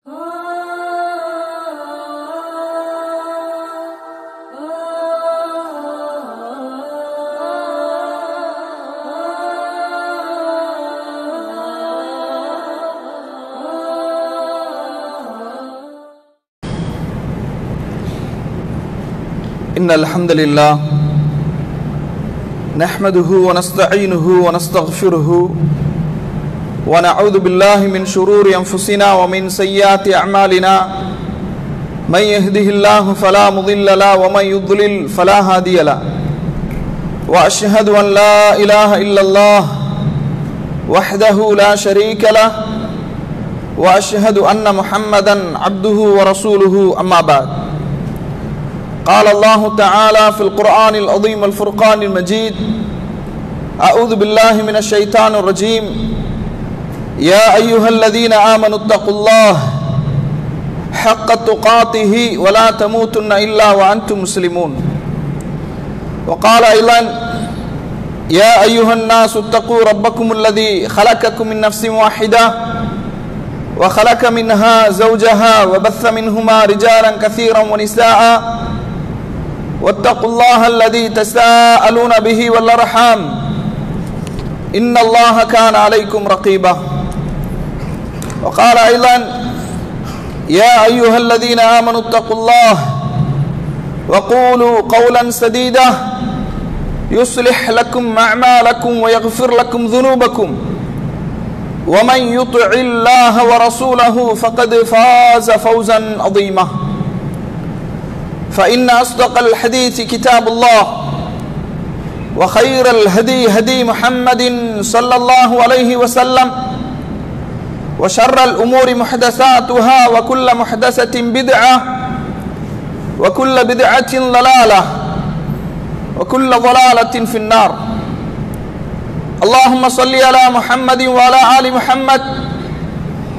إن الحمد لله نحمده ونستعينه ونستغفره ونعوذ بالله من شرور أنفسنا ومن سيئات أعمالنا من يهده الله فلا مضل له ومن يضلل فلا هادي له وأشهد أن لا إله إلا الله وحده لا شريك له وأشهد أن محمدا عبده ورسوله أما بعد قال الله تعالى في القرآن العظيم الفرقان المجيد أعوذ بالله من الشيطان الرجيم يا أيها الذين آمنوا اتقوا الله حق تقاته ولا تموتن إلا وأنتم مسلمون وقال أيضا يا أيها الناس اتقوا ربكم الذي خلقكم من نفس واحدة وخلق منها زوجها وبث منهما رجالا كثيرا ونساء واتقوا الله الذي تساءلون به والأرحام إن الله كان عليكم رقيبا وقال أيضا يا أيها الذين آمنوا اتقوا الله وقولوا قولا سديدا يصلح لكم أعمالكم ويغفر لكم ذنوبكم ومن يطع الله ورسوله فقد فاز فوزا عظيما فإن أصدق الحديث كتاب الله وخير الهدي هدي محمد صلى الله عليه وسلم وشر الأمور محدثاتها وكل محدثة بدعة وكل بدعة ضلالة وكل ضلالة في النار اللهم صل على محمد وعلى آل محمد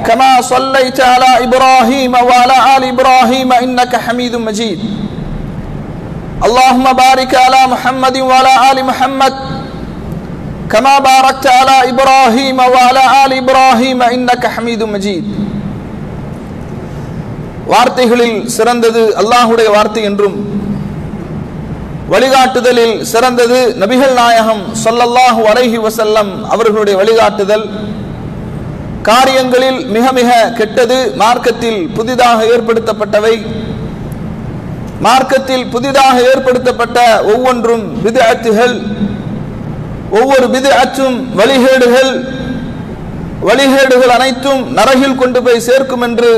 كما صليت على إبراهيم وعلى آل إبراهيم إنك حميد مجيد اللهم بارك على محمد وعلى آل محمد كما باركت على إبراهيم وعلى آل إبراهيم إنك حميد مجيد வார்த்தைகளில் சிறந்தது அல்லாஹ்வுடைய வார்த்தை என்றும் வழிகாட்டுதலில் சிறந்தது நபிகள் நாயகம் ஸல்லல்லாஹு அலைஹி வஸல்லம் அவர்களுடைய வழிகாட்டுதல் காரியங்களில் மிக மிக கெட்டது மார்க்கத்தில் புதிதாக ஏற்படுத்தப்பட்டவை மார்க்கத்தில் புதிதாக ஏற்படுத்தப்பட்ட ஒவ்வொன்றும் பித்அத்துகள் ஒவ்வொரு பித்அத்தும் வழிகேடுகள் அனைத்தும் நரகில் கொண்டு போய் சேர்க்கும் என்று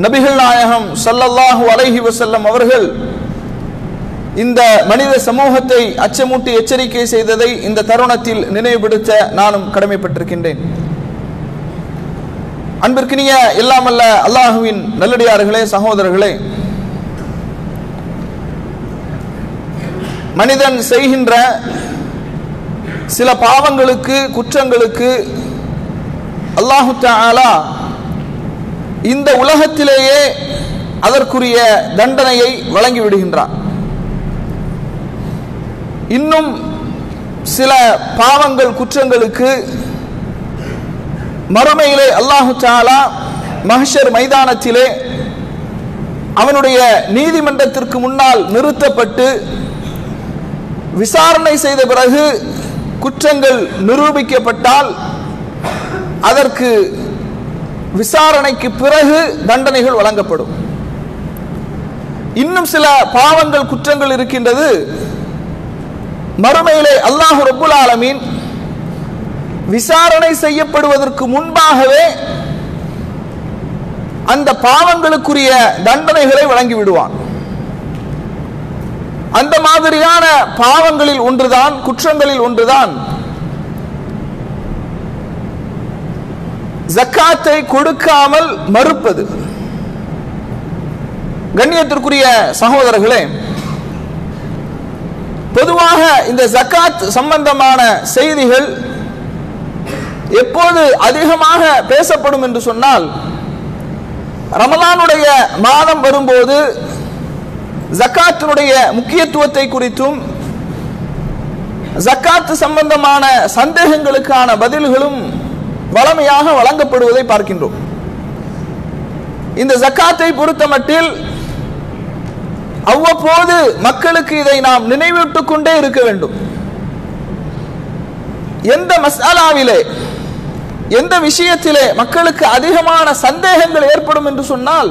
நபிகள் நாயகம் ஸல்லல்லாஹு அலைஹி வஸல்லம் அவர்கள் இந்த மனித சமூகத்தை அச்சமூட்டி எச்சரிக்கை செய்ததை இந்த தருணத்தில் நினைவுபடுத்த நானும் கடமைப்பட்டிருக்கின்றேன். அன்பிற்கினிய எல்லாமல்ல அல்லாஹுவின் நல்லடியார்களே, சகோதரர்களே, மனிதன் செய்கின்ற சில பாவங்களுக்கு குற்றங்களுக்கு அல்லாஹு தஆலா இந்த உலகத்திலேயே அதற்குரிய தண்டனையை வழங்கி விடுகின்றான். இன்னும் சில பாவங்கள் குற்றங்களுக்கு மறுமையிலே அல்லாஹு தஆலா மஹ்ஷர் மைதானத்திலே அவனுடைய நீதிமன்றத்திற்கு முன்னால் நிறுத்தப்பட்டு விசாரணை செய்த பிறகு குற்றங்கள் நிரூபிக்கப்பட்டால் அதற்கு விசாரணைக்கு பிறகு தண்டனைகள் வழங்கப்படும். இன்னும் சில பாவங்கள் குற்றங்கள் இருக்கின்றது. மறுமையிலே அல்லாஹ் ரப்புல் ஆலமீன் விசாரணை செய்யப்படுவதற்கு முன்பாகவே அந்த பாவங்களுக்குரிய தண்டனைகளை வழங்கி விடுவான். அந்த மாதிரியான பாவங்களில் ஒன்றுதான், குற்றங்களில் ஒன்றுதான் ஜக்காத்தை கொடுக்காமல் மறுப்பது. கண்ணியத்திற்குரிய சகோதரர்களே, பொதுவாக இந்த ஜக்காத் சம்பந்தமான செய்திகள் எப்போது அதிகமாக பேசப்படும் என்று சொன்னால், ரமலானுடைய மாதம் வரும்போது ஜக்காத்தினுடைய முக்கியத்துவத்தை குறித்தும் ஜக்காத் சம்பந்தமான சந்தேகங்களுக்கான பதில்களும் வளமையாக வழங்கப்படுவதை பார்க்கின்றோம். இந்த ஜக்காத்தை பொறுத்தமட்டில் அவ்வப்போது மக்களுக்கு இதை நாம் நினைவூட்டிக் கொண்டே இருக்க வேண்டும். எந்த மஸ்அலாவிலே, எந்த விஷயத்திலே மக்களுக்கு அதிகமான சந்தேகங்கள் ஏற்படும் என்று சொன்னால்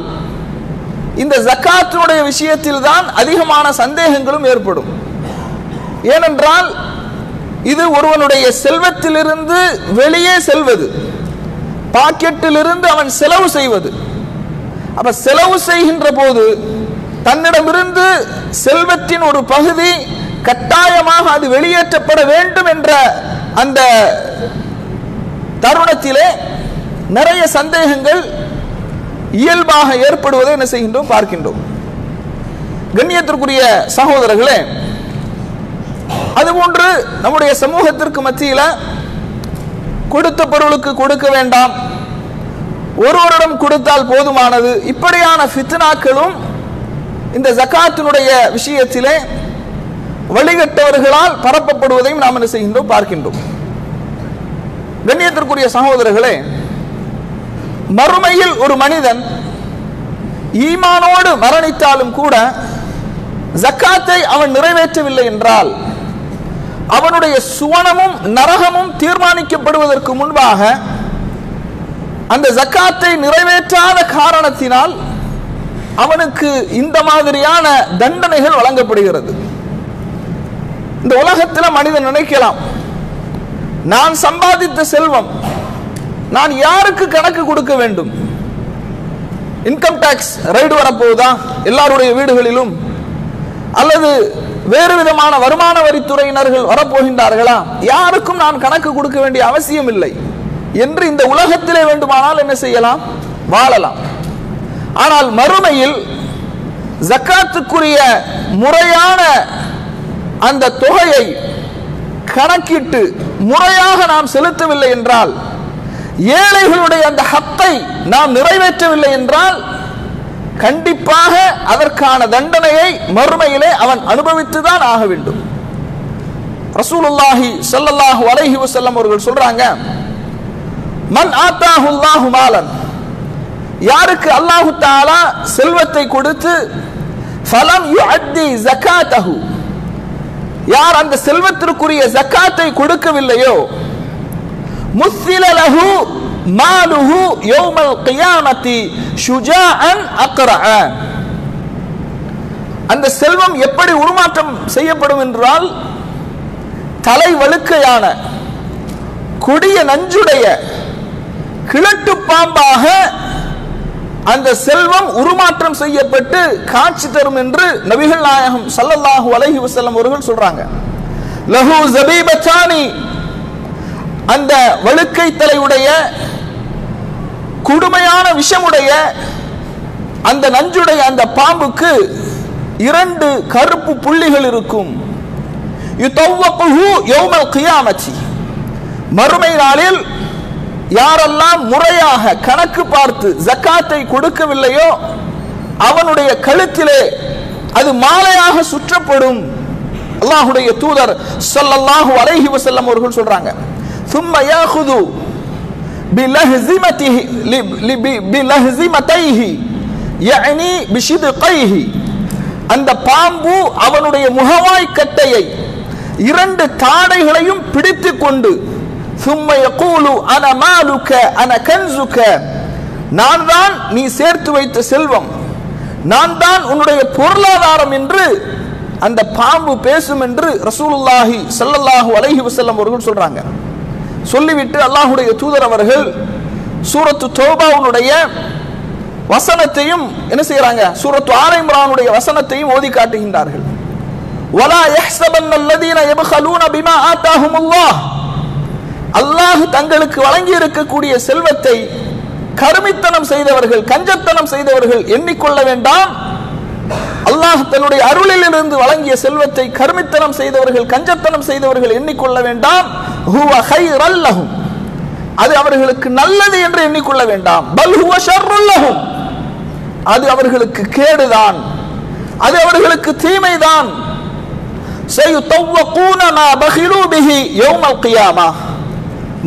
இந்த ஜக்காத்துடைய விஷயத்தில் தான் அதிகமான சந்தேகங்களும் ஏற்படும். ஏனென்றால் இது ஒருவனுடைய செல்வத்திலிருந்து வெளியே செல்வது, பாக்கெட்டிலிருந்து அவன் செலவு செய்வது. அப்ப செலவு செய்கின்ற போது தன்னிடமிருந்து செல்வத்தின் ஒரு பகுதி கட்டாயமாக அது வெளியேற்றப்பட வேண்டும் என்ற அந்த தருணத்திலே நிறைய சந்தேகங்கள் இயல்பாக ஏற்படுவதை என்ன செய்கின்றோம், பார்க்கின்றோம். கண்ணியத்திற்குரிய சகோதரர்களே, அதுபோன்று நம்முடைய சமூகத்திற்கு மத்தியில் கொடுத்த பொருளுக்கு கொடுக்க வேண்டாம், ஒருவரிடம் கொடுத்தால் போதுமானது, இப்படியான ஃபித்னாக்களும் இந்த ஜகாத்தினுடைய விஷயத்திலே வழிகட்டவர்களால் பரப்பப்படுவதையும் நாம் என்ன செய்கின்றோம், பார்க்கின்றோம். கண்ணியத்திற்குரிய சகோதரர்களே, மறுமையில் ஒரு மனிதன் ஈமானோடு மரணித்தாலும் கூட ஜக்காத்தை அவன் நிறைவேற்றவில்லை என்றால் அவனுடைய சுவனமும் நரகமும் தீர்மானிக்கப்படுவதற்கு முன்பாக அந்த ஜக்காத்தை நிறைவேற்றாத காரணத்தினால் அவனுக்கு இந்த மாதிரியான தண்டனைகள் வழங்கப்படுகிறது. இந்த உலகத்தில் மனிதன் நினைக்கலாம், நான் சம்பாதித்த செல்வம் நான் யாருக்கு கணக்கு கொடுக்க வேண்டும்? இன்கம் டாக்ஸ் ரைடு வரப்போகுதா எல்லாருடைய வீடுகளிலும், அல்லது வேறு விதமான வருமான வரித்துறையினர்கள் வரப்போகின்றார்களா? யாருக்கும் நான் கணக்கு கொடுக்க வேண்டிய அவசியம் இல்லை என்று இந்த உலகத்திலே வேண்டுமானால் என்ன செய்யலாம், வாழலாம். ஆனால் மறுமையில் ஜக்காத்துக்குரிய முறையான அந்த தொகையை கணக்கிட்டு முறையாக நாம் செலுத்தவில்லை என்றால், ஏழைகளுடைய அந்த ஹக்கை நாம் நிறைவேற்றவில்லை என்றால் கண்டிப்பாக அதற்கான தண்டனையை மறுமையிலே அவன் அனுபவித்துதான் ஆக வேண்டும். ரசூலுல்லாஹி ஸல்லல்லாஹு அலைஹி வஸல்லம் அவர்கள் சொல்றாங்க, மன் ஆத்தாஹு அல்லாஹு மாலன், யாருக்கு அல்லாஹு தஆலா செல்வத்தை கொடுத்து ஃபலம் யுஅத்தி ஜகாத்தஹு, யார் அந்த செல்வத்திற்குரிய ஜக்காத்தை கொடுக்கவில்லையோ, முஸ்ஸில லஹு மாலுஹு யௌமல் கியாமத்தி ஷுஜாஅன் அக்ரஅ, அந்த செல்வம் எப்படி உருமாற்றம் செய்யப்படும் என்றால் தலை வழுக்கையான கொடிய நஞ்சுடைய கிழட்டு பாம்பாக அந்த செல்வம் உருமாற்றம் செய்யப்பட்டு காட்சி தரும் என்று நபிகள் நாயகம் ஸல்லல்லாஹு அலைஹி வஸல்லம் அவர்கள் சொல்றாங்க. லஹு ஜபீபத்தானி, அந்த வழுக்கை தலையுடைய கொடுமையான விஷமுடைய அந்த நஞ்சுடைய அந்த பாம்புக்கு 2 கருப்பு புள்ளிகள் இருக்கும். யுதவ்வகுஹு யௌமல் கியாமத்தி, மறுமை நாளில் யாரெல்லாம் முறையாக கணக்கு பார்த்து ஜக்காத்தை கொடுக்கவில்லையோ அவனுடைய கழுத்திலே அது மாலையாக சுற்றப்படும். அல்லாஹ்வுடைய தூதர் ஸல்லல்லாஹு அலைஹி வஸல்லம் அவர்கள் சொல்றாங்க, ثم ياخذ بلهزمتيه يعني بشدقيه, அந்த பாம்பு அவனுடைய முகவாய் கட்டையை 2 தாடைகளையும் பிடித்துக் கொண்டு ثم يقول انا مالك انا كنزك, நான் தான் நீ சேர்த்து வைத்த செல்வம், நான் தான் உன்னுடைய பொருளாதாரம் என்று அந்த பாம்பு பேசும் என்று ரசூலுல்லாஹி ஸல்லல்லாஹு அலைஹி வஸல்லம் அவர்கள் சொல்றாங்க. சொல்லிவிட்டு அல்லாஹ்வுடைய தூதர் அவர்கள் சூரத்து தௌபாவுடைய வசனத்தையும் என்ன செய்யறாங்க, சூரத்து ஆல இம்ரானுடைய வசனத்தையும் ஓதி காட்டுகின்றார்கள். வலா யஹ்ஸபன்னல்லதீன யப்கலூன பிமா ஆதாஹுமுல்லாஹ், அல்லாஹ் தங்களுக்கு வழங்கி இருக்கக்கூடிய செல்வத்தை கருமித்தனம் செய்தவர்கள், கஞ்சத்தனம் செய்தவர்கள் எண்ணிக்கொள்ள வேண்டாம். அல்லாஹ் தன்னுடைய அருளில் இருந்து வழங்கிய செல்வத்தை கருமித்தனம் செய்தவர்கள், கஞ்சத்தனம் செய்தவர்கள் எண்ணிக்கொள்ள வேண்டாம். ஹுவ கைரல் லஹும், அது அவர்களுக்கு நல்லது என்று எண்ணிக்கொள்ள வேண்டாம். பல் ஹுவ ஷர்ருல் லஹும், அது அவர்களுக்கு கேடுதான், அது அவர்களுக்கு தீமைதான். சயுதவ்வகூன மா பகிலூ பிஹி யௌமல் கியாமா,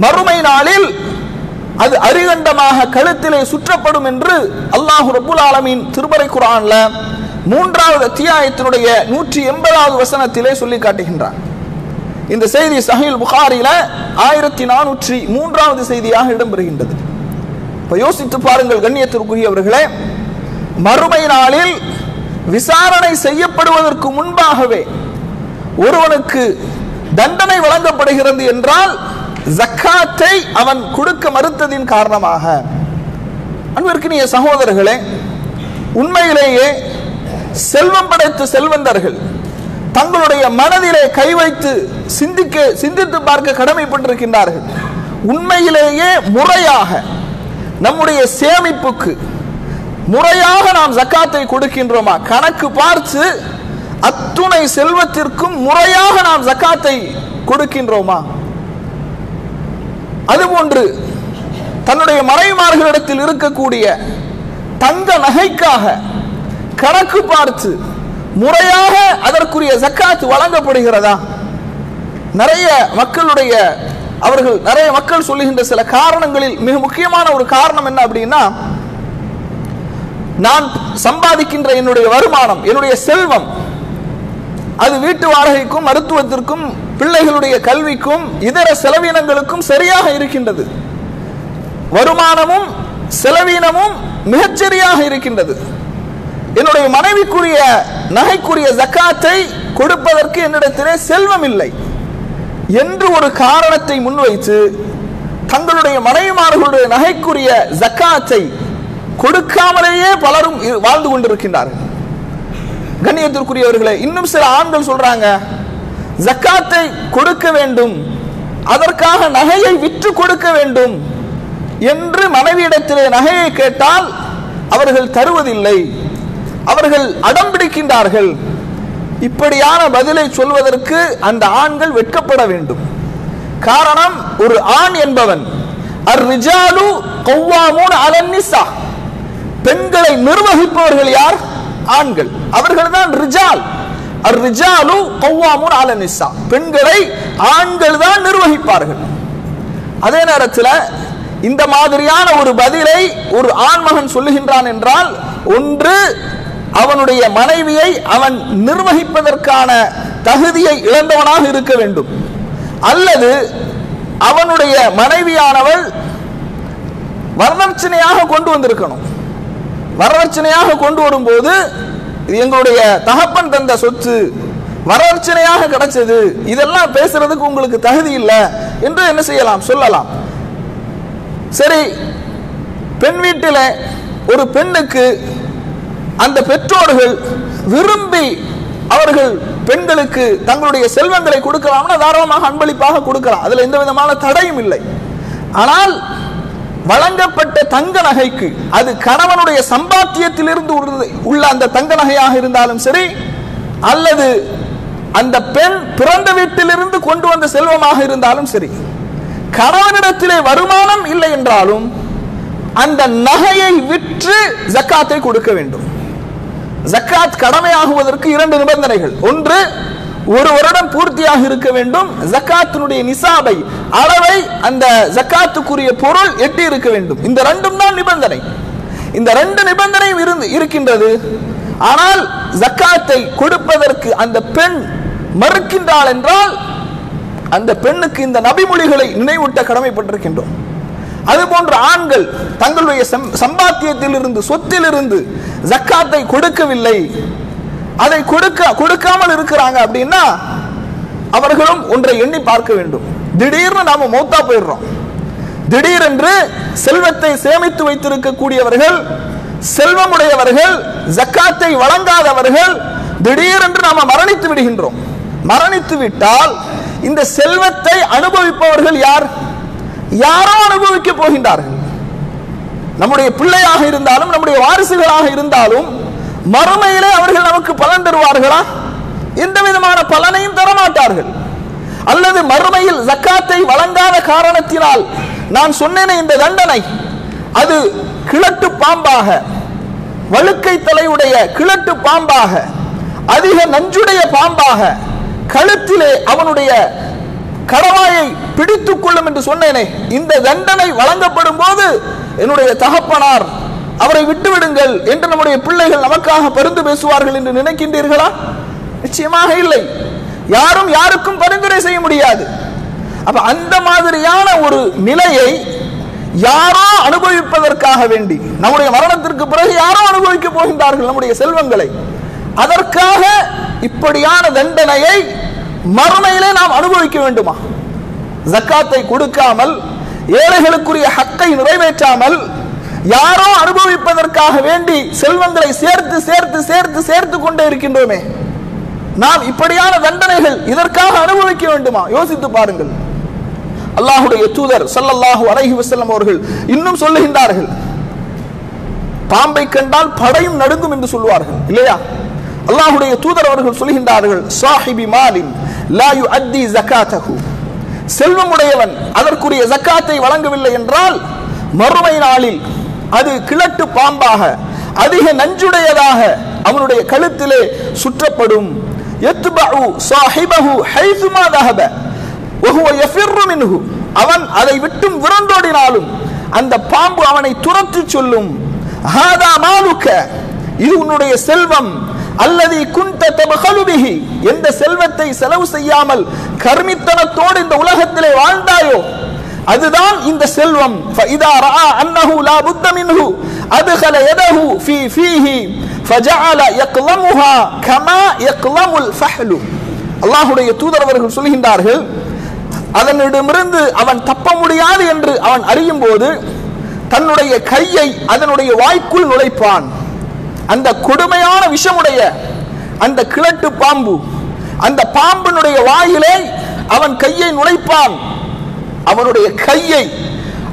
மறுமை நாளில் அது அரிகண்டமாக கழுத்திலே சுற்றப்படும் என்று அல்லாஹ் ரப்புல் ஆலமீன் திருமறை குர்ஆன்ல 3வது அத்தியாயத்தினுடைய 180வது வசனத்திலே சொல்லி காட்டுகின்றார். இந்த செய்தி சஹீஹ் புகாரில 1403வது செய்தியாக இடம்பெறுகின்றது. இப்ப யோசித்து பாருங்கள் கண்ணியத்திற்குரியவர்களே, மறுமை நாளில் விசாரணை செய்யப்படுவதற்கு முன்பாகவே ஒருவனுக்கு தண்டனை வழங்கப்படுகிறது என்றால் ஜக்காத்தை அவன் கொடுக்க மறுத்ததின் காரணமாக. அன்பிற்கினிய சகோதரர்களே, உண்மையிலேயே செல்வம் படைத்த செல்வந்தர்கள் தங்களுடைய மனதிலே கை வைத்து சிந்தித்து பார்க்க கடமைப்பட்டிருக்கின்றார்கள். உண்மையிலேயே முறையாக நம்முடைய சேமிப்புக்கு முறையாக நாம் ஜக்காத்தை கொடுக்கின்றோமா? கணக்கு பார்த்து அத்துணை செல்வத்திற்கும் முறையாக நாம் ஜக்காத்தை கொடுக்கின்றோமா? அதுபோன்று தன்னுடைய மனைவிமார்களிடத்தில் இருக்கக்கூடிய தங்க நகைக்காக கணக்கு பார்த்து முறையாக அதற்குரிய ஜக்காத் வழங்கப்படுகிறதா? நிறைய மக்கள் சொல்லுகின்ற சில காரணங்களில் மிக முக்கியமான ஒரு காரணம் என்ன அப்படின்னா, நான் சம்பாதிக்கின்ற என்னுடைய வருமானம், என்னுடைய செல்வம், அது வீட்டு வாடகைக்கும் மருத்துவத்திற்கும் பிள்ளைகளுடைய கல்விக்கும் இதர செலவினங்களுக்கும் சரியாக இருக்கின்றது. வருமானமும் செலவினமும் மிகச்சரியாக இருக்கின்றது. என்னுடைய மனைவிக்குரிய நகைக்குரிய ஜக்காத்தை கொடுப்பதற்கு என்னிடத்திலே செல்வம் இல்லை என்று ஒரு காரணத்தை முன்வைத்து தங்களுடைய மனைவிமார்களுடைய நகைக்குரிய ஜக்காத்தை கொடுக்காமலேயே பலரும் வாழ்ந்து கொண்டிருக்கின்றார்கள். கண்ணியத்திற்குரியவர்களே, இன்னும் சில ஆண்கள் சொல்றாங்க, ஜக்காத்தை கொடுக்க வேண்டும், அதற்காக நகையை விற்று கொடுக்க வேண்டும் என்று மனைவியிடத்திலே நகையை கேட்டால் அவர்கள் தருவதில்லை, அவர்கள் அடம் பிடிக்கின்றார்கள். இப்படியான பதிலை சொல்வதற்கு அந்த ஆண்கள் வெட்கப்பட வேண்டும். காரணம், ஒரு ஆண் என்பவன் அர்-ரிஜாலு கவ்வாமூன அலன் நிஸா, பெண்களை நிர்வகிப்பவர்கள் யார்? ஆண்கள். அவர்கள் தான் ரிஜால். அர்-ரிஜாலு கவ்வாமூன அலன் நிஸா, பெண்களை ஆண்கள் தான் நிர்வகிப்பார்கள். அதே நேரத்தில் இந்த மாதிரியான ஒரு பதிலை ஒரு ஆண்மகன் சொல்லுகின்றான் என்றால், ஒன்று அவனுடைய மனைவியை அவன் நிர்வகிப்பதற்கான தகுதியை இழந்தவனாக இருக்க வேண்டும், அல்லது அவனுடைய மனைவியானவள் வரதட்சணையாக கொண்டு வந்திருக்கணும். வரதட்சணையாக கொண்டு வரும்போது எங்களுடைய தகப்பன் தந்த சொத்து வரதட்சணையாக கிடைச்சது, இதெல்லாம் பேசுறதுக்கு உங்களுக்கு தகுதி இல்லை என்று என்ன செய்யலாம், சொல்லலாம். சரி, பெண் வீட்டில் ஒரு பெண்ணுக்கு அந்த பெற்றோர்கள் விரும்பி அவர்கள் பெண்களுக்கு தங்களுடைய செல்வங்களை கொடுக்கலாம்னா தாராளமாக அன்பளிப்பாக கொடுக்கலாம், அதுல எந்த விதமான தடையும் இல்லை. ஆனால் வழங்கப்பட்ட தங்க நகைக்கு, அது கணவனுடைய சம்பாத்தியத்திலிருந்து உள்ள அந்த தங்க நகையாக இருந்தாலும் சரி, அல்லது அந்த பெண் பிறந்த வீட்டிலிருந்து கொண்டு வந்த செல்வமாக இருந்தாலும் சரி, கணவனிடத்திலே வருமானம் இல்லை என்றாலும் அந்த நகையை விற்று ஜக்காத்தை கொடுக்க வேண்டும். ஜக்காத் கடமையாகுவதற்கு 2 நிபந்தனைகள். ஒன்று, ஒரு வருடம் பூர்த்தியாக இருக்க வேண்டும், ஜக்காத்தினுடைய நிசாபை அளவை அந்த ஜக்காத்துக்குரிய பொருள் எட்டி இருக்க வேண்டும். இந்த 2ம் தான் நிபந்தனை. இந்த 2 நிபந்தனையும் இருக்கின்றது. ஆனால் ஜக்காத்தை கொடுப்பதற்கு அந்த பெண் மறுக்கின்றாள் என்றால் அந்த பெண்ணுக்கு இந்த நபிமொழிகளை நினைவூட்ட கடமைப்பட்டிருக்கின்றோம். அதுபோன்ற ஆண்கள் தங்களுடைய சம்பாத்தியத்திலிருந்து, சொத்திலிருந்து ஜக்காத்தை கொடுக்கவில்லை, அதை கொடுக்காமல் இருக்கிறாங்க அப்படின்னா அவர்களும் ஒன்றை எண்ணி பார்க்க வேண்டும். திடீர்னு நாம மௌத்தா போயிடுறோம், திடீரென்று செல்வத்தை சேமித்து வைத்திருக்கக்கூடியவர்கள், செல்வமுடையவர்கள், ஜக்காத்தை வழங்காதவர்கள் திடீரென்று நாம மரணித்து விடுகின்றோம். மரணித்து விட்டால் இந்த செல்வத்தை அனுபவிப்பவர்கள் யார்? யாரோ அனுபவிக்க போகின்றார்கள். நம்முடைய பிள்ளையாக இருந்தாலும் நம்முடைய வாரிசுகளாக இருந்தாலும் மறுமையிலே அவர்கள் நமக்கு பலன் தருவார்களா? எந்த விதமான பலனையும் தரமாட்டார்கள். அல்லது மறுமையில் ஜக்காத்தை வழங்காத காரணத்தினால் நான் சொன்னேனே இந்த தண்டனை, அது கிழட்டு பாம்பாக, வழுக்கை தலையுடைய கிழட்டு பாம்பாக, அதிக நஞ்சுடைய பாம்பாக, கழுத்திலே அவனுடைய கடவாயை பிடித்துக் கொள்ளும் என்று சொன்னேனே, இந்த தண்டனை வழங்கப்படும் போது என்னுடைய தகப்பனார் அவரை விட்டுவிடுங்கள் என்று நம்முடைய பிள்ளைகள் நமக்காக பரிந்து பேசுவார்கள் என்று நினைக்கின்றீர்களா? நிச்சயமாக இல்லை. யாரும் யாருக்கும் பரிந்துரை செய்ய முடியாது. அப்ப அந்த மாதிரியான ஒரு நிலையை யாரோ அனுபவிப்பதற்காக வேண்டி, நம்முடைய மரணத்திற்கு பிறகு யாரோ அனுபவிக்க போகின்றார்கள் நம்முடைய செல்வங்களை, அதற்காக இப்படியான தண்டனையை மறுமையிலே நாம் அனுபவிக்க வேண்டுமா? ஜக்காத்தை கொடுக்காமல், ஏழைகளுக்குரிய ஹக்கை நிறைவேற்றாமல், யாரோ அனுபவிப்பதற்காக வேண்டி செல்வங்களை சேர்த்து சேர்த்து சேர்த்து சேர்த்து கொண்டே இருக்கின்றோமே, நாம் இப்படியான தண்டனைகள் இதற்காக அனுபவிக்க வேண்டுமா? யோசித்து பாருங்கள். அல்லாஹுடைய தூதர் ஸல்லல்லாஹு அலைஹி வஸல்லம் அவர்கள் இன்னும் சொல்லுகின்றார்கள், பாம்பை கண்டால் படையும் நடுங்கும் என்று சொல்வார்கள் இல்லையா? அல்லாஹுடைய தூதர் அவர்கள் சொல்லுகின்றார்கள், சாஹிபி மாலின் லா யுஅத்தி ஜகாத்தஹு, செல்வமுடையவன் அதற்குரிய ஜக்காத்தை வழங்கவில்லை என்றால் மறுமை நாளில் அது கிழட்டு பாம்பாக, அதிக நஞ்சுடையதாக அவனுடைய கழுத்திலே சுற்றப்படும். யத்பஉ ஸாஹிபஹு ஹைசுமா தஹப வஹுவ யஃபிர்ரு மின்ஹு, அவன் அதை விட்டு விரண்டோடினாலும் அந்த பாம்பு அவனை துரத்தி சொல்லும். ஹாதா மாலுக, இது உன்னுடைய செல்வம். அல்லதி குன்த தபகலு பிஹி, எந்த செல்வத்தை செலவு செய்யாமல் கர்மித்தனத்தோடு இந்த உலகத்திலே வாழ்ந்தாயோ அதுதான் இந்த செல்வம். ஃபஇதா ரஆ அன்னஹு லா புத்த மின்ஹு அத்கல யதஹு ஃபீ ஃபீஹி ஃபஜஅல யக்லமுஹா கமா யக்லமுல் ஃபஹ்லு. அல்லாஹ்வுடைய தூதர் அவர்கள் சொல்கின்றார்கள், அதனிடமிருந்து அவன் தப்ப முடியாது என்று அவன் அறியும் போது தன்னுடைய கையை அதனுடைய வாய்க்குள் நுழைப்பான். அந்த கொடுமையான விஷமுடைய அந்த கிழட்டு பாம்பு, அந்த பாம்பினுடைய வாயிலே அவன் கையை நுழைப்பான். அவனுடைய கையை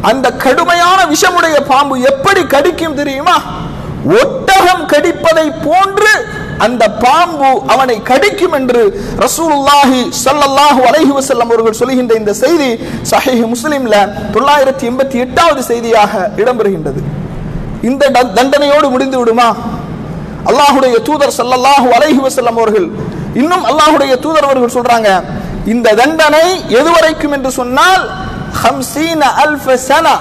அந்த கடுமையான விஷமுடைய பாம்பு எப்படி கடிக்கும் தெரியுமா? ஒட்டகம் கடிப்பதை போன்று அந்த பாம்பு அவனை கடிக்கும் என்று ரசூலுல்லாஹி ஸல்லல்லாஹு அலைஹி வஸல்லம் அவர்கள் சொல்கின்ற இந்த செய்தி சஹீஹ் முஸ்லிம்ல 988வது செய்தியாக இடம்பெறுகின்றது. இந்த தண்டனையோடு முடிந்து விடுமா? அல்லாஹ்வுடைய தூதர் ஸல்லல்லாஹு அலைஹி வஸல்லம் அவர்கள் இன்னும் அல்லாஹ்வுடைய தூதர் அவர்கள் சொல்றாங்க, இந்த தண்டனை எதுவரைக்கும் என்று சொன்னால் 50,000 சனா,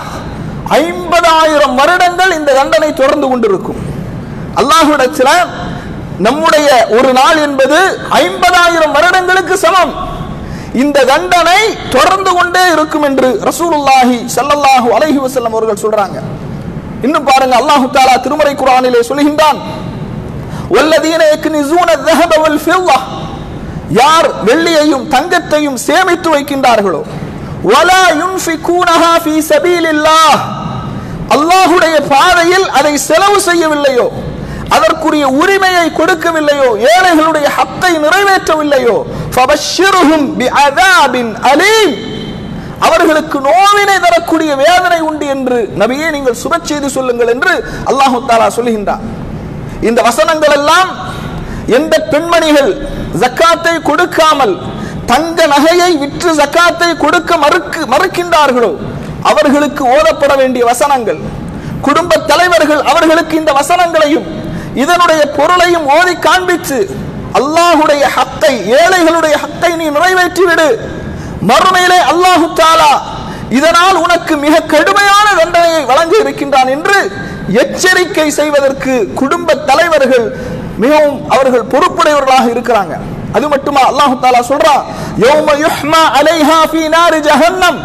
50,000 வருடங்கள் இந்த தண்டனை தொடர்ந்து கொண்டிருக்கும். அல்லாஹ்விடத்தில் நம்முடைய ஒரு நாள் என்பது 50,000 வருடங்களுக்கு சமம். இந்த தண்டனை தொடர்ந்து கொண்டே இருக்கும் என்று ரசூலுல்லாஹி ஸல்லல்லாஹு அலைஹி வஸல்லம் அவர்கள் சொல்றாங்க. இன்னும் பாருங்க, அல்லாஹ் தஆலா திருமறை குர்ஆனிலே சொல்கின்றான், வல்லதீன யக்னிஸூன الذهب والفضة, யார் வெள்ளியையும் தங்கத்தையும் சேமித்து வைக்கின்றார்களோ, வலா யுன்ஃபிகூனஹா ஃபீ சபீலில்லாஹ், அல்லாஹ்வுடைய பாதையில் அதை செலவு செய்யவில்லையோ, அதற்குரிய உரிமையை கொடுக்கவில்லையோ, ஏழைகளுடைய ஹக்கை நிறைவேற்றவில்லையோ, ஃபபஷ்ஷிர்ஹும் பிஅதாபின் அலீம், அவர்களுக்கு நோவினை தரக்கூடிய வேதனை உண்டு என்று நபியே நீங்கள் சுப செய்தி சொல்லுங்கள் என்று அல்லாஹ் தஆலா சொல்கின்றார். இந்த வசனங்கள் எல்லாம் எந்த பெண்மணிகள் ஜக்காத்தை கொடுக்காமல் தங்க நகையை விற்று ஜக்காத்தை கொடுக்க மறுக்கின்றார்களோ அவர்களுக்கு ஓதப்பட வேண்டிய வசனங்கள். குடும்ப தலைவர்கள் அவர்களுக்கு இந்த வசனங்களையும் இதனுடைய பொருளையும் ஓதி காண்பித்து, அல்லாஹுடைய ஹக்கை, ஏழைகளுடைய ஹக்கை நீ நிறைவேற்றிவிடு, மறுமையிலே அல்லாஹு தஆலா இதனால் உனக்கு மிக கடுமையான தண்டனையை வழங்க இருக்கின்றான் என்று எச்சரிக்கை செய்வதற்கு குடும்ப தலைவர்கள் மிகவும் அவர்கள் பொறுப்புடையவர்களாக இருக்கிறாங்க. அது மட்டுமா, அல்லாஹ் தஆலா சொல்றான், யௌம யுஹ்மா அலைஹா ஃபீ நாரி ஜஹன்னம்,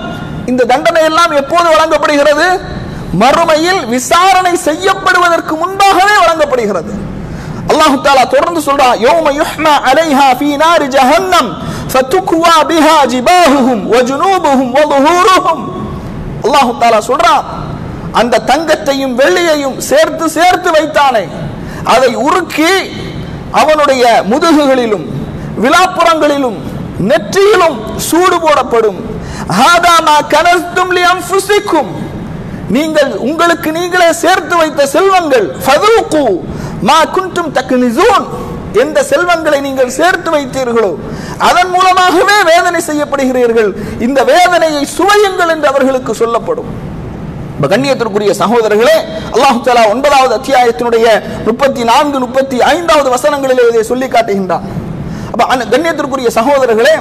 இந்த தண்டனை எல்லாம் எப்போது வழங்கப்படுகிறது? மறுமையில் விசாரணை செய்யப்படுவதற்கு முன்பாகவே வழங்கப்படுகிறது. அல்லாஹ் தஆலா தொடர்ந்து சொல்றான், யௌம யுஹ்மா அலைஹா ஃபீ நாரி ஜஹன்னம் ஃபதுக்வா பிஹா ஜிபாஹுஹும் வஜுனூபுஹும் வதுஹூருஹும். அல்லாஹ் தஆலா சொல்றான், அந்த தங்கத்தையும் வெள்ளியையும் சேர்த்து சேர்த்து வைத்தானே, அதை உருக்கி அவனுடைய முதுகுகளிலும் விலாப்புறங்களிலும் நெற்றியிலும் சூடு போடப்படும். ஹாதா மா கனஸ்தும் லிஅன்ஃபுசிக்கும், நீங்கள் உங்களுக்கு நீங்களே சேர்த்து வைத்த செல்வங்கள். ஃபதூகு மா குன்தும் தக்னிஸூன், எந்த செல்வங்களை நீங்கள் சேர்த்து வைத்தீர்களோ அதன் மூலமாகவே வேதனை செய்யப்படுகிறீர்கள், இந்த வேதனையை சுவையுங்கள் என்று அவர்களுக்கு சொல்லப்படும். கண்ணியத்திற்குரிய சகோதரர்களே, அல்லாஹ் தஆலா 9வது அத்தியாயத்தினுடைய 34, 35வது வசனங்களிலே இதை சொல்லி காட்டுகின்றான். அப்ப கண்ணியத்திற்குரிய சகோதரர்களே,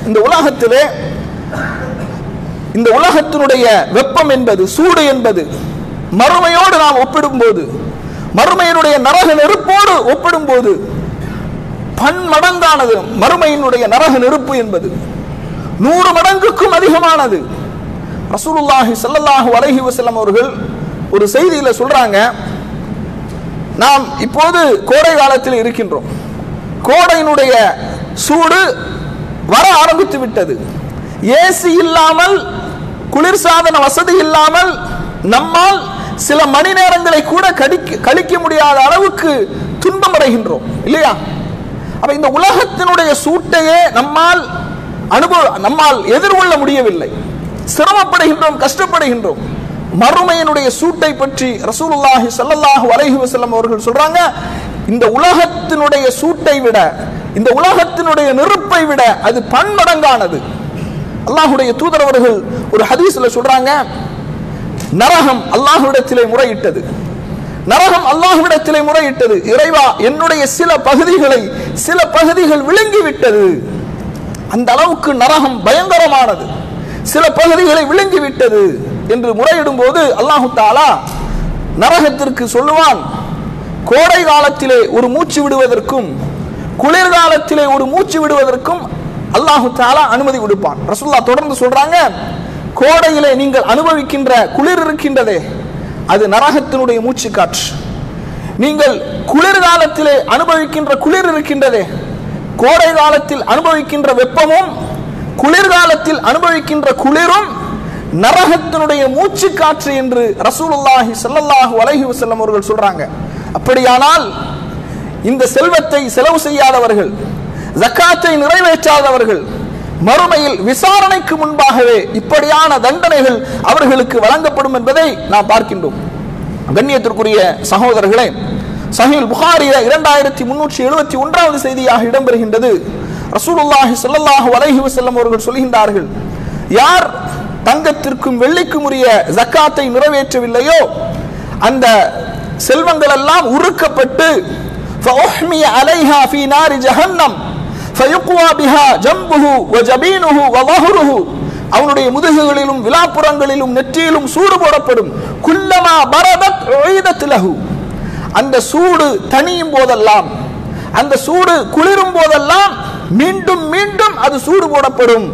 இந்த உலகத்திலே இந்த உலகத்தினுடைய வெப்பம் என்பது, சூடு என்பது மறுமையோடு நாம் ஒப்பிடும்போது, மறுமையினுடைய நரக நெருப்போடு ஒப்பிடும்போது பன்மடங்கானது. மறுமையினுடைய நரக நெருப்பு என்பது 100 மடங்குக்கும் அதிகமானது. ரசூலுல்லாஹி ஸல்லல்லாஹு அலைஹி வஸல்லம் அவர்கள் ஒரு செய்தியில சொல்றாங்க, நாம் இப்போது கோடை காலத்தில் இருக்கின்றோம். கோடையினுடைய சூடு வர ஆரம்பித்து விட்டது. ஏசி இல்லாமல், குளிர்சாதன வசதி இல்லாமல் நம்மால் சில மணி நேரங்களை கூட கழிக்க முடியாத அளவுக்கு துன்பம் அடைகின்றோம் இல்லையா? அப்ப இந்த உலகத்தினுடைய சூட்டையே நம்மால் எதிர்கொள்ள முடியவில்லை, சிரமப்படுகின்றோம், கஷ்டப்படுகின்றோம். மறுமையினுடைய சூட்டை பற்றி ரசூலுல்லாஹி ஸல்லல்லாஹு அலைஹி வஸல்லம் அவர்கள் சொல்றாங்க, இந்த உலகத்தினுடைய சூட்டை விட, இந்த உலகத்தினுடைய நெருப்பை விட அது பன்மடங்கானது. அல்லாஹ்வுடைய தூதர் அவர்கள் ஒரு ஹதீஸ்ல சொல்றாங்க, நரகம் அல்லாஹ்விடத்திலே முறையிட்டது, நரகம் அல்லாஹ்விடத்திலே முறையிட்டது, இறைவா என்னுடைய சில பகுதிகள் விழுங்கி விட்டது. அந்த அளவுக்கு நரகம் பயங்கரமானது, சில பகுதிகளை விழுங்கி விட்டது என்று முறையிடும் போது அல்லாஹு தஆலா நரகத்திற்கு சொல்லுவான், கோடை காலத்திலே ஒரு மூச்சு விடுவதற்கும் குளிர்காலத்திலே ஒரு மூச்சு விடுவதற்கும் அல்லாஹு தஆலா அனுமதி கொடுப்பான். ரசூலுல்லாஹ் தொடர்ந்து சொல்றாங்க, கோடையிலே நீங்கள் அனுபவிக்கின்ற குளிர் இருக்கின்றதே அது நரகத்தினுடைய மூச்சு காற்று. நீங்கள் குளிர்காலத்திலே அனுபவிக்கின்ற குளிர் இருக்கின்றதே, கோடை காலத்தில் அனுபவிக்கின்ற வெப்பமும் குளிர்காலத்தில் அனுபவிக்கின்ற குளிரும் நரகத்தினுடைய மூச்சு காற்று என்று ரசூலுல்லாஹி ஸல்லல்லாஹு அலைஹி வஸல்லம் அவர்கள் சொல்றாங்க. அப்படியானால் இந்த செல்வத்தை செலவு செய்யாதவர்கள், ஜக்காத்தை நிறைவேற்றாதவர்கள் மறுமையில் விசாரணைக்கு முன்பாகவே இப்படியான தண்டனைகள் அவர்களுக்கு வழங்கப்படும் என்பதை நாம் பார்க்கின்றோம். கண்ணியத்திற்குரிய சகோதரர்களே, சஹீஹ் புகாரில 2371வது செய்தியாக இடம்பெறுகின்றது. ரசூலுல்லாஹி ஸல்லல்லாஹு அலைஹி வஸல்லம் அவர்கள் சொல்கின்றார்கள், யார் தங்கத்திற்கும் வெள்ளிக்கும் உரிய ஜக்காத்தை நிறைவேற்றவில்லையோ அந்த செல்வங்கள் எல்லாம் உருக்கப்பட்டு ஃபஉஹ்மிய அலைஹா ஃபீ நாரி ஜஹன்னம் ஃபயுக்வா பிஹா ஜம்புஹு வஜபீனுஹு வظஹருஹு, அவனுடைய முதுகுகளிலும் விலாப்புறங்களிலும் நெற்றியிலும் சூடு போடப்படும். குல்லமா பரதத் உஈதத் லஹு, அந்த சூடு தணியும் போதெல்லாம், அந்த சூடு குளிரும் போதெல்லாம் மீண்டும் மீண்டும் அது சூடு போடப்படும்.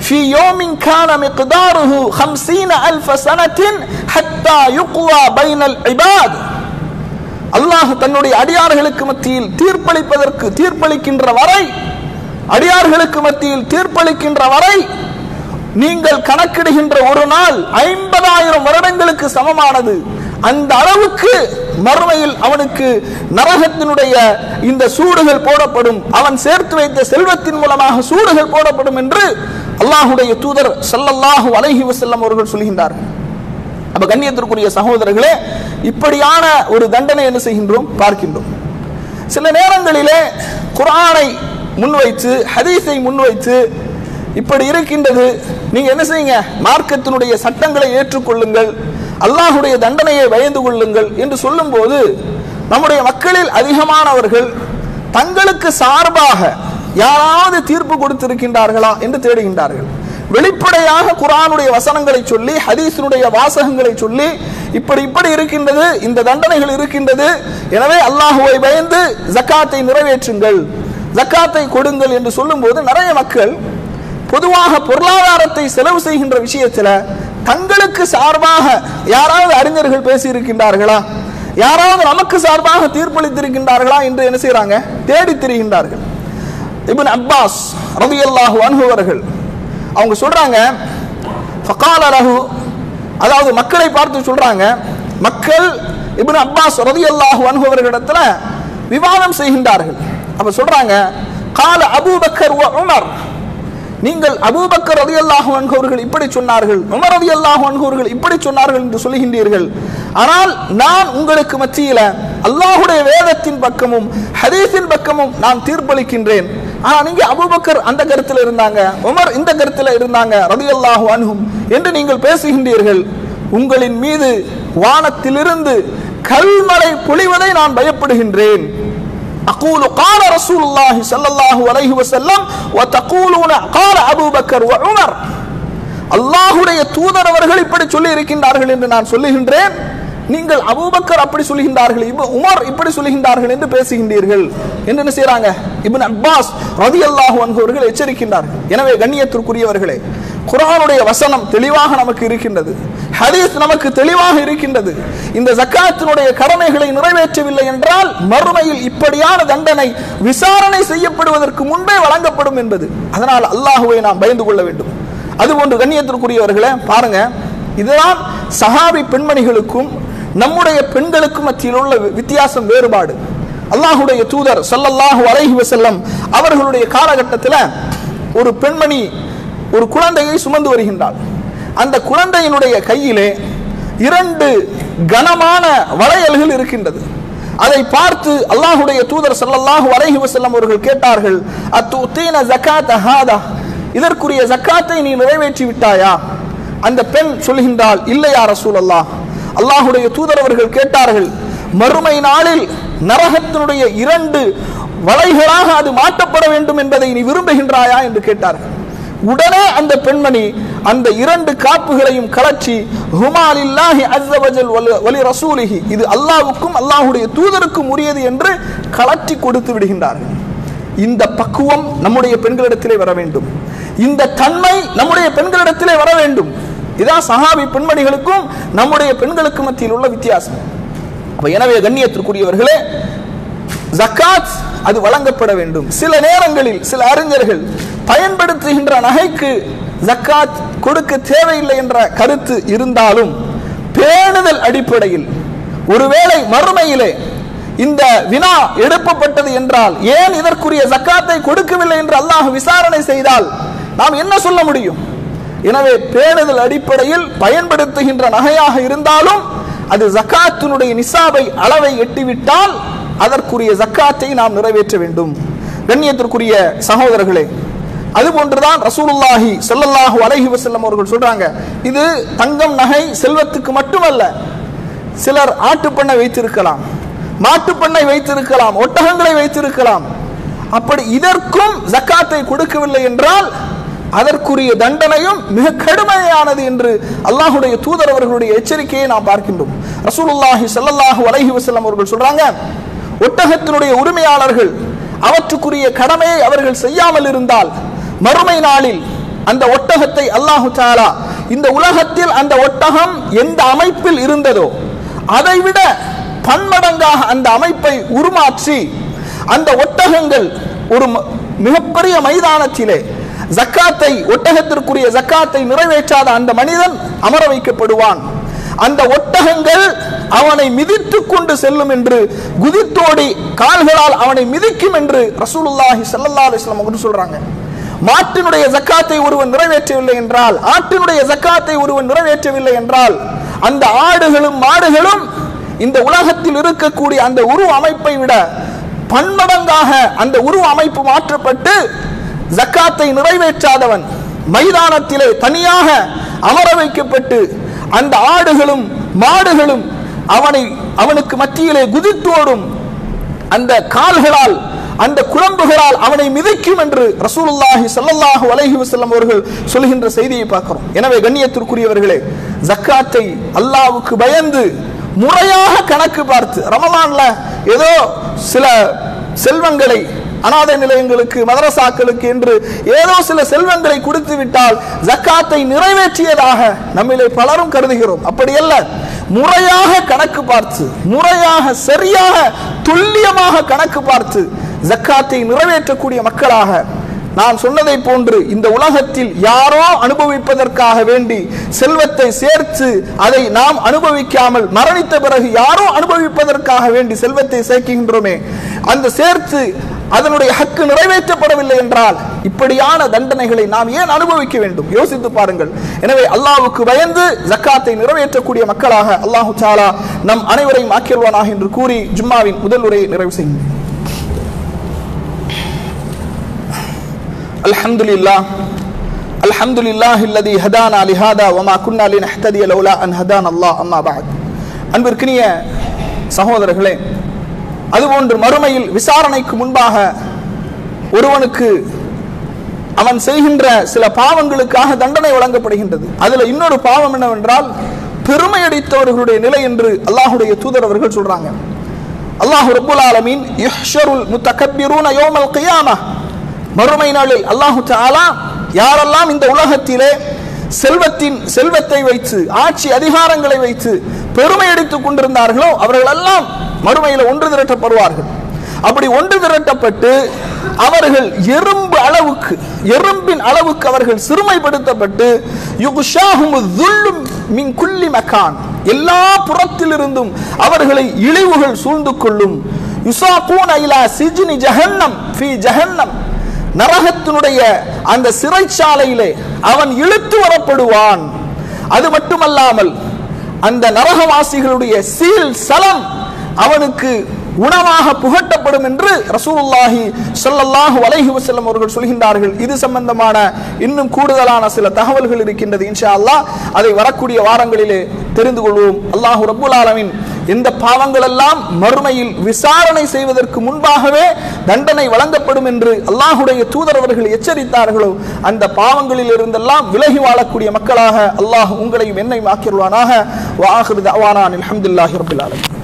ஃபீ யௌமின் கான மிக்தாருஹு 50000 சனத்தின் ஹத்தா யுக்வா பைனல் இபாத், அல்லாஹ் தன்னுடைய அடியார்களுக்கு மத்தியில் தீர்ப்பளிக்கின்ற வரை, அடியார்களுக்கு மத்தியில் தீர்ப்பளிக்கின்ற வரை நீங்கள் கணக்கிடுகின்ற ஒரு நாள் 50,000 வருடங்களுக்கு சமமானது. அந்த அளவுக்கு மறுமையில் அவனுக்கு நரகத்தினுடைய இந்த சூடுகள் போடப்படும், அவன் சேர்த்து வைத்த செல்வத்தின் மூலமாக சூடுகள் போடப்படும் என்று அல்லாஹ்வுடைய தூதர் ஸல்லல்லாஹு அலைஹி வஸல்லம் அவர்கள் சொல்கின்றார்கள். அப்ப கண்ணியத்திற்குரிய சகோதரர்களே, இப்படியான ஒரு தண்டனை என்ன செய்கின்றோம், பார்க்கின்றோம். சில நேரங்களிலே குர்ஆனை முன்வைத்து, ஹதீஸை முன்வைத்து, இப்படி இருக்கின்றது, நீங்க என்ன செய்யுங்க, மார்க்கத்தினுடைய சட்டங்களை ஏற்றுக்கொள்ளுங்கள், அல்லாஹ்வுடைய தண்டனையை பயந்து கொள்ளுங்கள் என்று சொல்லும் போது நம்முடைய மக்களில் அதிகமானவர்கள் தங்களுக்கு சார்பாக யாராவது தீர்ப்பு கொடுத்திருக்கின்றார்களா என்று தேடுகின்றார்கள். வெளிப்படையாக குர்ஆனுடைய வசனங்களை சொல்லி, ஹதீஸினுடைய வாசகங்களை சொல்லி, இப்படி இருக்கின்றது, இந்த தண்டனைகள் இருக்கின்றது, எனவே அல்லாஹ்வை பயந்து ஜக்காத்தை நிறைவேற்றுங்கள், ஜக்காத்தை கொடுங்கள் என்று சொல்லும் போது நிறைய மக்கள் பொதுவாக பொருளாதாரத்தை செலவு செய்கின்ற விஷயத்தில் தங்களுக்கு சார்பாக யாராவது அறிஞர்கள் பேசி இருக்கின்றார்களா, யாராவது நமக்கு சார்பாக தீர்ப்பளித்திருக்கின்றார்களா என்று என்ன செய்யறாங்க, தேடி திரிகின்றார்கள். இப்னு அப்பாஸ் ரலியல்லாஹு அன்ஹு அவர்கள் அவங்க சொல்றாங்க, ஃபகால லஹு, அதாவது மக்களை பார்த்து சொல்றாங்க, மக்கள் இப்னு அப்பாஸ் ரலியல்லாஹு அன்ஹு அவர்களிடத்துல விவாதம் செய்கின்றார்கள். அப்ப சொல்றாங்க, கால அபூபக்கர் வ உமர், நீங்கள் அபூபக்கர் ரலியல்லாஹு அன்ஹு அவர்கள் இப்படி சொன்னார்கள், உமர் ரலியல்லாஹு அன்ஹு அவர்கள் இப்படி சொன்னார்கள் என்று சொல்லுகின்றீர்கள். ஆனால் நான் உங்களுக்கு மத்தியில அல்லாஹ்வுடைய வேதத்தின் பக்கமும் ஹதீஸின் பக்கமும் நான் தீர்ப்பளிக்கின்றேன். ஆனா நீங்க அபூபக்கர் அந்த கருத்தில் இருந்தாங்க, உமர் இந்த கருத்தில் இருந்தாங்க ரலியல்லாஹு அன்ஹும் என்று நீங்கள் பேசுகின்றீர்கள். உங்களின் மீது வானத்திலிருந்து கல்மழை பொழிவதை நான் பயப்படுகின்றேன். أقول قال رسول الله صلى الله عليه وسلم وتقولون قال أبو بكر وعمر. அல்லாஹ்வுடைய தூதர் அவர்கள் இப்படி சொல்லி இருக்கின்றார்கள் என்று நான் சொல்லுகின்றேன், நீங்கள் அபூபக்கர் அப்படி சொல்லுகின்றார்கள், உமர் இப்படி சொல்லுகின்றார்கள் என்று பேசுகின்றீர்கள் என்று என்ன செய்றாங்க? இப்னு அப்பாஸ் ரலியல்லாஹு அன்ஹு அவர்கள் எச்சரிக்கின்றார்கள். எனவே கண்ணியத்திற்குரியவர்களே, குர்ஆனுடைய வசனம் தெளிவாக நமக்கு இருக்கின்றது, ஹதீஸ் நமக்கு தெளிவாக இருக்கின்றது. இந்த ஜக்காத்தினுடைய கடமைகளை நிறைவேற்றவில்லை என்றால் மறுமையில் இப்படியான தண்டனை விசாரணை செய்யப்படுவதற்கு முன்பே வழங்கப்படும் என்பது. அதனால் அல்லாஹ்வை நாம் பயந்து கொள்ள வேண்டும். அதுபோன்று கண்ணியத்திற்குரியவர்களே பாருங்க, இதுதான் சஹாபி பெண்மணிகளுக்கும் நம்முடைய பெண்களுக்கும் மத்தியில் உள்ள வித்தியாசம், வேறுபாடு. அல்லாஹ்வுடைய தூதர் ஸல்லல்லாஹு அலைஹி வஸல்லம் அவர்களுடைய காலகட்டத்தில் ஒரு பெண்மணி ஒரு குழந்தையை சுமந்து வருகின்றாள். அந்த குழந்தையினுடைய கையிலே 2 கனமான வளையல்கள் இருக்கின்றது. அதை பார்த்து அல்லாஹ்வுடைய தூதர் ஸல்லல்லாஹு அலைஹி வஸல்லம் அவர்கள் கேட்டார்கள், அத்துதீன ஜகாத ஹாதா, இதற்குரிய ஜக்காத்தை நீ நிறைவேற்றி விட்டாயா? அந்த பெண் சொல்கின்றாள், இல்லை யா ரசூலல்லாஹ். அல்லாஹ்வுடைய தூதர் அவர்கள் கேட்டார்கள், மறுமை நாளில் நரகத்தினுடைய 2 வளைகளாக அது மாற்றப்பட வேண்டும் என்பதை நீ விரும்புகின்றாயா என்று கேட்டார்கள். உடனே அந்த பெண்மணி அந்த 2 காப்புகளையும் கலற்றி, ஹுமா லில்லாஹி அஸ்ஸ வஜல் வலி ரசூலிஹி, இது அல்லாஹ்வுக்கும் அல்லாஹ்வுடைய தூதருக்கும் உரியது என்று கலற்றி கொடுத்து விடுகின்றார்கள். இந்த பக்குவம் நம்முடைய பெண்களிடத்திலே வர வேண்டும், இந்த தன்மை நம்முடைய பெண்களிடத்திலே வர வேண்டும். இதான் சஹாபி பெண்மணிகளுக்கும் நம்முடைய பெண்களுக்கு மத்தியில் உள்ள வித்தியாசம். எனவே கண்ணியத்திற்குரியவர்களே, ஜக்காத் அது வழங்கப்பட வேண்டும். சில நேரங்களில் சில அறிஞர்கள் பயன்படுத்துகின்ற நகைக்கு ஜக்காத் கொடுக்க தேவையில்லை என்ற கருத்து இருந்தாலும், பேணுதல் அடிப்படையில் ஒருவேளை மறுமையிலே இந்த வினா எழுப்பப்பட்டது என்றால், ஏன் இதற்குரிய ஜக்காத்தை கொடுக்கவில்லை என்று அல்லாஹ் விசாரணை செய்தால் நாம் என்ன சொல்ல முடியும்? எனவே பேணுதல் அடிப்படையில் பயன்படுத்துகின்ற நகையாக இருந்தாலும் அது ஜக்காத்தினுடைய நிசாபை அளவை எட்டிவிட்டால் அதற்குரிய ஜக்காத்தை நாம் நிறைவேற்ற வேண்டும். கண்ணியத்திற்குரிய சகோதரர்களே, அதுபோன்றுதான் ரசூலுல்லாஹி ஸல்லல்லாஹு அலைஹி வஸல்லம் அவர்கள் சொல்றாங்க, இது தங்கம் நகை செல்வத்துக்கு மட்டுமல்ல. சிலர் ஆட்டுப்பண்ணை வைத்திருக்கலாம், மாட்டுப்பண்ணை வைத்திருக்கலாம், ஒட்டகங்களை வைத்திருக்கலாம். அப்படி இதற்கும் ஜக்காத்தை கொடுக்கவில்லை என்றால் அதற்குரிய தண்டனையும் மிக கடுமையானது என்று அல்லாஹ்வுடைய தூதர் அவர்களுடைய எச்சரிக்கையை நாம் பார்க்கின்றோம். ரசூலுல்லாஹி ஸல்லல்லாஹு அலைஹி வஸல்லம் அவர்கள் சொல்றாங்க, ஒட்டகத்தினுடைய உரிமையாளர்கள் அவற்றுக்குரிய கடமையை அவர்கள் செய்யாமல் இருந்தால் மறுமை நாளில் அந்த ஒட்டகத்தை அல்லாஹு தஆலா இந்த உலகத்தில் அந்த ஒட்டகம் எந்த அமைப்பில் இருந்ததோ அதைவிட பன்மடங்காக அந்த அமைப்பை உருமாற்றி அந்த ஒட்டகங்கள் ஒரு மிகப்பெரிய மைதானத்திலே ஜக்காத்தை, ஒட்டகத்திற்குரிய ஜக்காத்தை நிறைவேற்றாத அந்த மனிதன் அமர வைக்கப்படுவான். அந்த ஒட்டகங்கள் அவனை மிதித்துக் கொண்டு செல்லும் என்று, குதித்தோடி கால்களால் அவனை மிதிக்கும் என்று ரசூலுல்லாஹி ஸல்லல்லாஹு அலைஹி வஸல்லம் அவர்கள் சொல்றாங்க. மாட்டினுடைய ஜக்காத்தை ஒருவன் நிறைவேற்றவில்லை என்றால், ஆட்டினுடைய ஜக்காத்தை ஒருவன் நிறைவேற்றவில்லை என்றால் அந்த ஆடுகளும் மாடுகளும் இந்த உலகத்தில் இருக்கக்கூடிய அந்த உருவ அமைப்பை விட பன்மடங்காக அந்த உருவ அமைப்பு மாற்றப்பட்டு ஜக்காத்தை நிறைவேற்றாதவன் மைதானத்திலே தனியாக அமர வைக்கப்பட்டு அந்த ஆடுகளும் மாடுகளும் அவனுக்கு மத்தியிலே குதித்தோடும் அந்த கால்களால் அந்த குழம்புகளால் அவனை மிதிக்கும் என்று ரசூலுல்லாஹி ஸல்லல்லாஹு அலைஹி வஸல்லம் அவர்கள் சொல்கின்ற செய்தியை பார்க்கிறோம். எனவே கண்ணியத்திற்குரியவர்களே, ஜக்காத்தை அல்லாஹ்வுக்கு பயந்து முறையாக கணக்கு பார்த்து, ரமலான்ல ஏதோ சில செல்வங்களை அநாதை நிலையங்களுக்கு, மதரசாக்களுக்கு என்று ஏதோ சில செல்வங்களை கொடுத்து விட்டால் ஜக்காத்தை நிறைவேற்றியதாக நம்மிலே பலரும் கருதுகிறோம். அப்படியல்ல, முறையாக கணக்கு பார்த்து, முறையாக சரியாக துல்லியமாக கணக்கு பார்த்து ஜக்காத்தை நிறைவேற்றக்கூடிய மக்களாக, நான் சொன்னதை போன்று இந்த உலகத்தில் யாரோ அனுபவிப்பதற்காக வேண்டி செல்வத்தை சேர்த்து அதை நாம் அனுபவிக்காமல் மரணித்த பிறகு யாரோ அனுபவிப்பதற்காக வேண்டி செல்வத்தை சேர்க்கின்றோமே, அந்த சேர்த்து அதனுடைய ஹக்கு நிறைவேற்றப்படவில்லை என்றால் இப்படியான தண்டனைகளை நாம் ஏன் அனுபவிக்க வேண்டும்? யோசித்து பாருங்கள். எனவே அல்லாஹ்வுக்கு பயந்து ஜக்காத்தை நிறைவேற்றக்கூடிய மக்களாக அல்லாஹு தஆலா நம் அனைவரையும் ஆக்கிடுவானாக என்று கூறி ஜும்மாவின் முதல் உரையை நிறைவு செய்கிறேன். அல்ஹம்துலில்லாஹ் அல்ஹம்துலில்லாஹி அல்லதி ஹதானா லிஹாதா வமா குன்னா லினஹ்ததிய லௌலா அன் ஹதானா அல்லாஹ். அம்மா பஅத். அன்பிற்கினிய சகோதரர்களே, அதுபோன்று மறுமையில் விசாரணைக்கு முன்பாக ஒருவனுக்கு அவன் செய்கின்ற சில பாவங்களுக்காக தண்டனை வழங்கப்படுகின்றது. அதுல இன்னொரு பாவம் என்னவென்றால் பெருமை அடித்தவர்களுடைய நிலை என்று அல்லாஹ்வுடைய தூதர் அவர்கள் சொல்றாங்க. அல்லாஹ் ரப்பல் ஆலமீன் யுஹ்ஷருல் முத்தகப்பிரூன யௌமல் கியாமஹ், மறுமை நாளில் அல்லாஹ் தஆலா யாரெல்லாம் இந்த உலகத்திலே செல்வத்தை வைத்து ஆட்சி அதிகாரங்களை வைத்து பெருமை அடித்துக் கொண்டிருந்தார்களோ அவர்களெல்லாம் மறுமையில ஒன்று திரட்டப்படுவார்கள். அப்படி ஒன்று திரட்டப்பட்டு அவர்கள் எறும்பின் அளவுக்கு அவர்கள் சிறுமைப்படுத்தப்பட்டு எல்லா புறத்திலிருந்தும் அவர்களை இழிவுகள் சூழ்ந்து கொள்ளும். நரகத்தினுடைய அந்த சிறைச்சாலையிலே அவன் இழுத்து வரப்படுவான். அது மட்டுமல்லாமல் அந்த நரகவாசிகளுடைய சீல் சலம் அவனுக்கு உணவாக புகட்டப்படும் என்று ரசூலுல்லாஹி ஸல்லல்லாஹு அலைஹி வஸல்லம் அவர்கள் சொல்கின்றார்கள். இது சம்பந்தமான இன்னும் கூடுதலான சில தகவல்கள் இருக்கின்றது. இன்ஷா அல்லாஹ் அதை வரக்கூடிய வாரங்களிலே தெரிந்து கொள்வோம். அல்லாஹ் ரப்பல் ஆலமீன் இந்த பாவங்கள் எல்லாம் மறுமையில் விசாரணை செய்வதற்கு முன்பாகவே தண்டனை வழங்கப்படும் என்று அல்லாஹ்வுடைய தூதர் அவர்கள் எச்சரித்தார்களோ அந்த பாவங்களில் இருந்தெல்லாம் விலகி வாழக்கூடிய மக்களாக அல்லாஹ் உங்களையும் என்னையும் ஆக்கிடுவானாக. வ ஆகிரு தஅவானா அல்ஹம்துலில்லாஹி ரப்பில் ஆலமீன்.